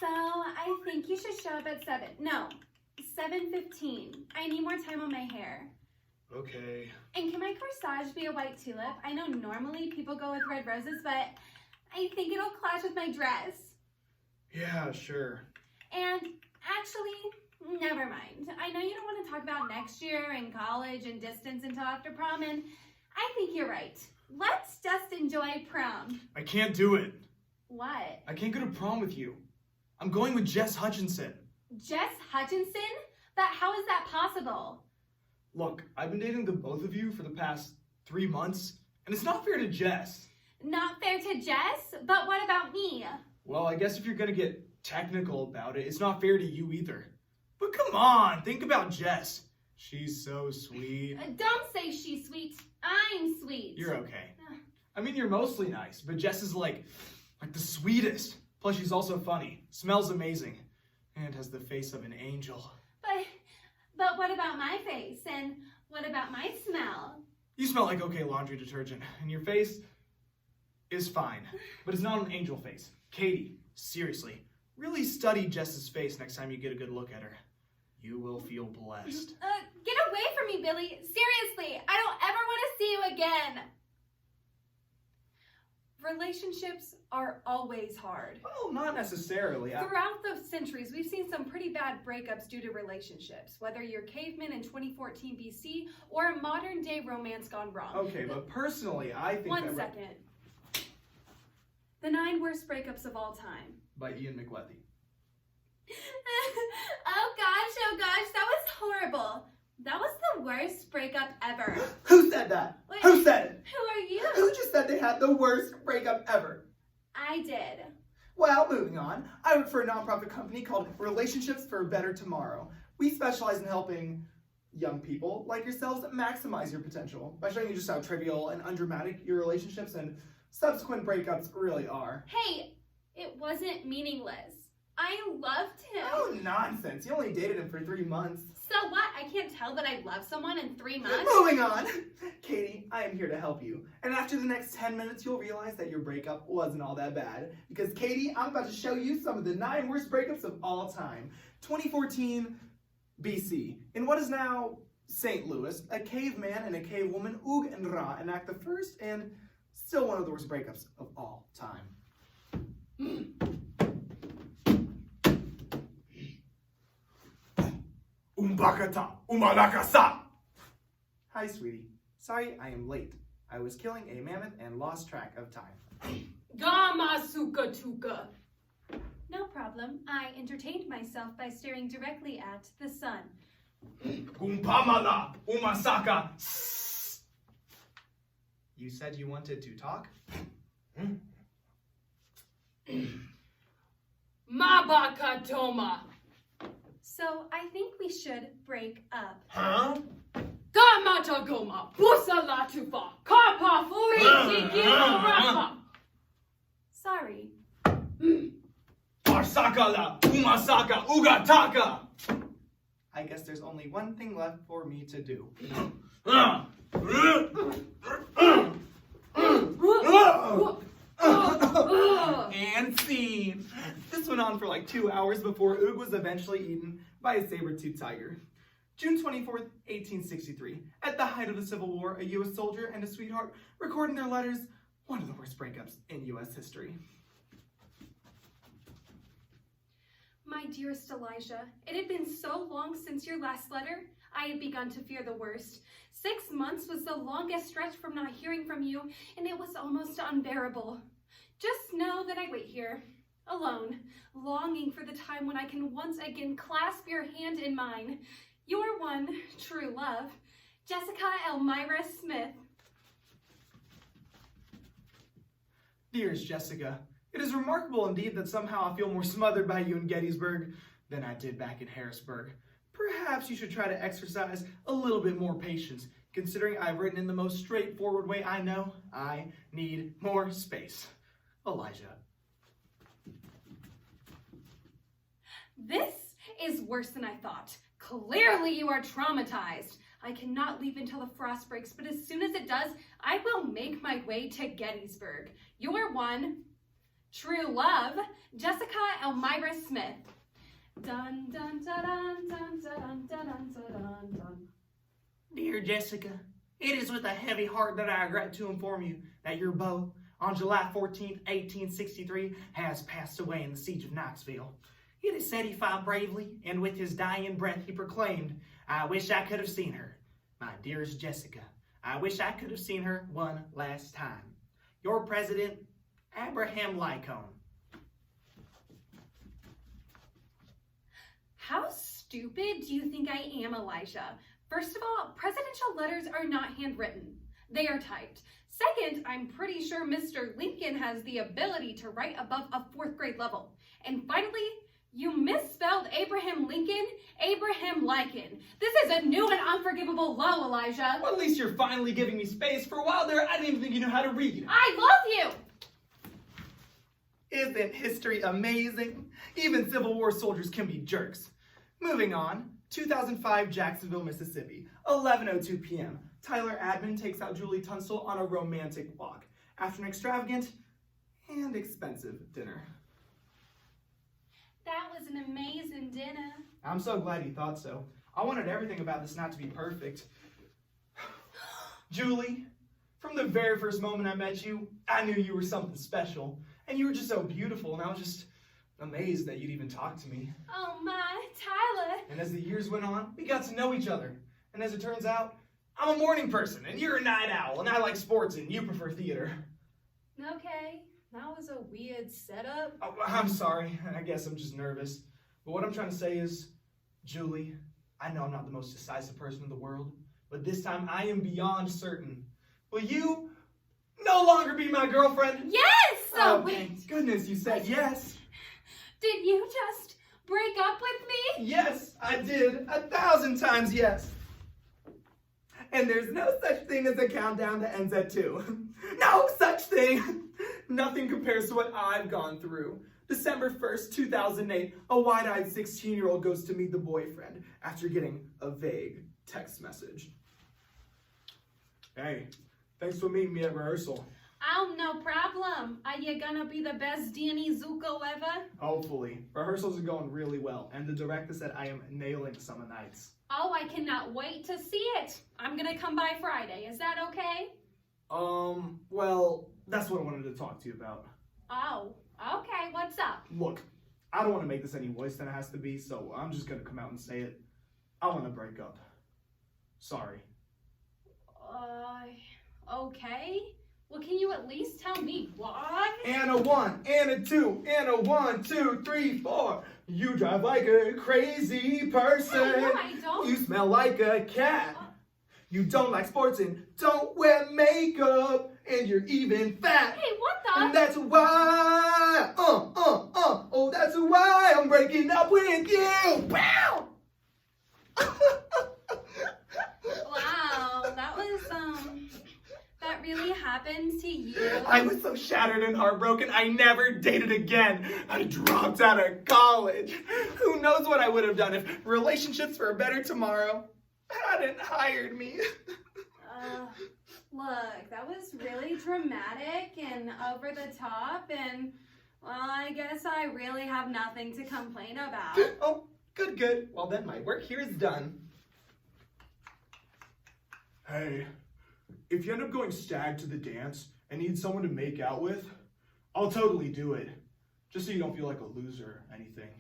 So, I think you should show up at 7:15. I need more time on my hair. Okay. And can my corsage be a white tulip? I know normally people go with red roses, but I think it'll clash with my dress. Yeah, sure. And actually, never mind. I know you don't want to talk about next year and college and distance until after prom, and I think you're right. Let's just enjoy prom. I can't do it. What? I can't go to prom with you. I'm going with Jess Hutchinson. Jess Hutchinson? But how is that possible? Look, I've been dating the both of you for the past 3 months, and it's not fair to Jess. Not fair to Jess? But what about me? Well, I guess if you're gonna get technical about it, it's not fair to you either. But come on, think about Jess. She's so sweet. Don't say she's sweet. I'm sweet. You're okay. I mean, you're mostly nice, but Jess is like the sweetest. Plus, she's also funny, smells amazing, and has the face of an angel. But what about my face? And what about my smell? You smell like okay laundry detergent, and your face is fine, but it's not an angel face. Katie, seriously, really study Jess's face next time you get a good look at her. You will feel blessed. Get away from me, Billy. Seriously, I don't ever want to see you again. Relationships are always hard. Well, not necessarily. Throughout the centuries, we've seen some pretty bad breakups due to relationships, whether you're cavemen in 2014 BC or a modern day romance gone wrong. Okay, but personally, I think One second. The 9 worst breakups of all time. By Ian McWethy. Oh gosh, that was horrible. That was the worst breakup ever. Who said that? Wait, Who said it? Who are you? Who just said they had the worst breakup ever? I did. Well, moving on. I work for a nonprofit company called Relationships for a Better Tomorrow. We specialize in helping young people like yourselves maximize your potential by showing you just how trivial and undramatic your relationships and subsequent breakups really are. Hey, it wasn't meaningless. I loved him. Oh, nonsense. You only dated him for 3 months. So what? I can't tell that I love someone in 3 months? Moving on. Katie, I am here to help you. And after the next 10 minutes, you'll realize that your breakup wasn't all that bad. Because Katie, I'm about to show you some of the 9 worst breakups of all time. 2014 BC. In what is now St. Louis, a caveman and a cavewoman, Oog and Ra, enact the first and still one of the worst breakups of all time. Umbakata, umalakasa! Hi, sweetie. Sorry I am late. I was killing a mammoth and lost track of time. Gamasuka tuka. No problem. I entertained myself by staring directly at the sun. Gumpamala, umasaka! You said you wanted to talk? Mabakatoma. So I think we should break up. Huh? Gamata goma, busala tufa, kapa furi Sorry. Arsakala, umasaka, ugataka! I guess there's only one thing left for me to do. And scene. This went on for like 2 hours before Oog was eventually eaten by a saber-toothed tiger. June 24th, 1863. At the height of the Civil War, a U.S. soldier and a sweetheart record in their letters one of the worst breakups in U.S. history. My dearest Elijah, it had been so long since your last letter. I had begun to fear the worst. 6 months was the longest stretch from not hearing from you, and it was almost unbearable. Just know that I wait here, alone, longing for the time when I can once again clasp your hand in mine. Your one true love, Jessica Elmira Smith. Dearest Jessica, it is remarkable indeed that somehow I feel more smothered by you in Gettysburg than I did back in Harrisburg. Perhaps you should try to exercise a little bit more patience, considering I've written in the most straightforward way I know. I need more space. Elijah. This is worse than I thought. Clearly you are traumatized. I cannot leave until the frost breaks, but as soon as it does, I will make my way to Gettysburg. Your one True love, Jessica Elmira Smith. Dun dun dun dun dun dun dun dun dun dun. Dear Jessica, it is with a heavy heart that I regret to inform you that your beau, on July 14th, 1863, has passed away in the siege of Knoxville. It is said he fought bravely, and with his dying breath he proclaimed, "I wish I could have seen her. My dearest Jessica, I wish I could have seen her one last time. Your President, Abraham Lincoln." How stupid do you think I am, Elijah? First of all, presidential letters are not handwritten. They are typed. Second, I'm pretty sure Mr. Lincoln has the ability to write above a 4th grade level. And finally, you misspelled Abraham Lincoln, Abraham Lincoln. This is a new and unforgivable low, Elijah. Well, at least you're finally giving me space. For a while there, I didn't even think you knew how to read. I love you! Isn't history amazing? Even Civil War soldiers can be jerks. Moving on, 2005 Jacksonville, Mississippi, 11:02 p.m. Tyler Admin takes out Julie Tunstall on a romantic walk after an extravagant and expensive dinner. That was an amazing dinner. I'm so glad you thought so. I wanted everything about this not to be perfect. Julie, from the very first moment I met you, I knew you were something special. And you were just so beautiful, and I was just amazed that you'd even talk to me. Oh my, Tyler. And as the years went on, we got to know each other. And as it turns out, I'm a morning person, and you're a night owl, and I like sports, and you prefer theater. Okay, that was a weird setup. Oh, I'm sorry. I guess I'm just nervous. But what I'm trying to say is, Julie, I know I'm not the most decisive person in the world, but this time I am beyond certain. Will you no longer be my girlfriend? Yes! Oh, wait. thank goodness you said yes. Did you just break up with me? Yes, I did. 1,000 times yes. And there's no such thing as a countdown that ends at 2. No such thing. Nothing compares to what I've gone through. December 1st, 2008, a wide-eyed 16-year-old goes to meet the boyfriend after getting a vague text message. Hey, thanks for meeting me at rehearsal. Oh, no problem. Are you gonna be the best Danny Zuko ever? Hopefully. Rehearsals are going really well, and the director said I am nailing Summer Nights. Oh, I cannot wait to see it. I'm gonna come by Friday. Is that okay? Well, that's what I wanted to talk to you about. Oh, okay. What's up? Look, I don't want to make this any worse than it has to be, so I'm just gonna come out and say it. I want to break up. Sorry. Okay. Well, can you at least tell me why? And a 1, and a 2, and a 1, 2, 3, 4. You drive like a crazy person. No, I don't. You smell like a cat. You don't like sports and don't wear makeup. And you're even fat. Hey, what And the? that's why, oh, that's why I'm breaking up with you. Wow. Wow, that was, that really happened to you? I was so shattered and heartbroken, I never dated again. I dropped out of college. Who knows what I would have done if Relationships for a Better Tomorrow hadn't hired me. Look, that was really dramatic and over the top, and, well, I guess I really have nothing to complain about. Oh, good. Well, then my work here is done. Hey, if you end up going stag to the dance and need someone to make out with, I'll totally do it. Just so you don't feel like a loser or anything.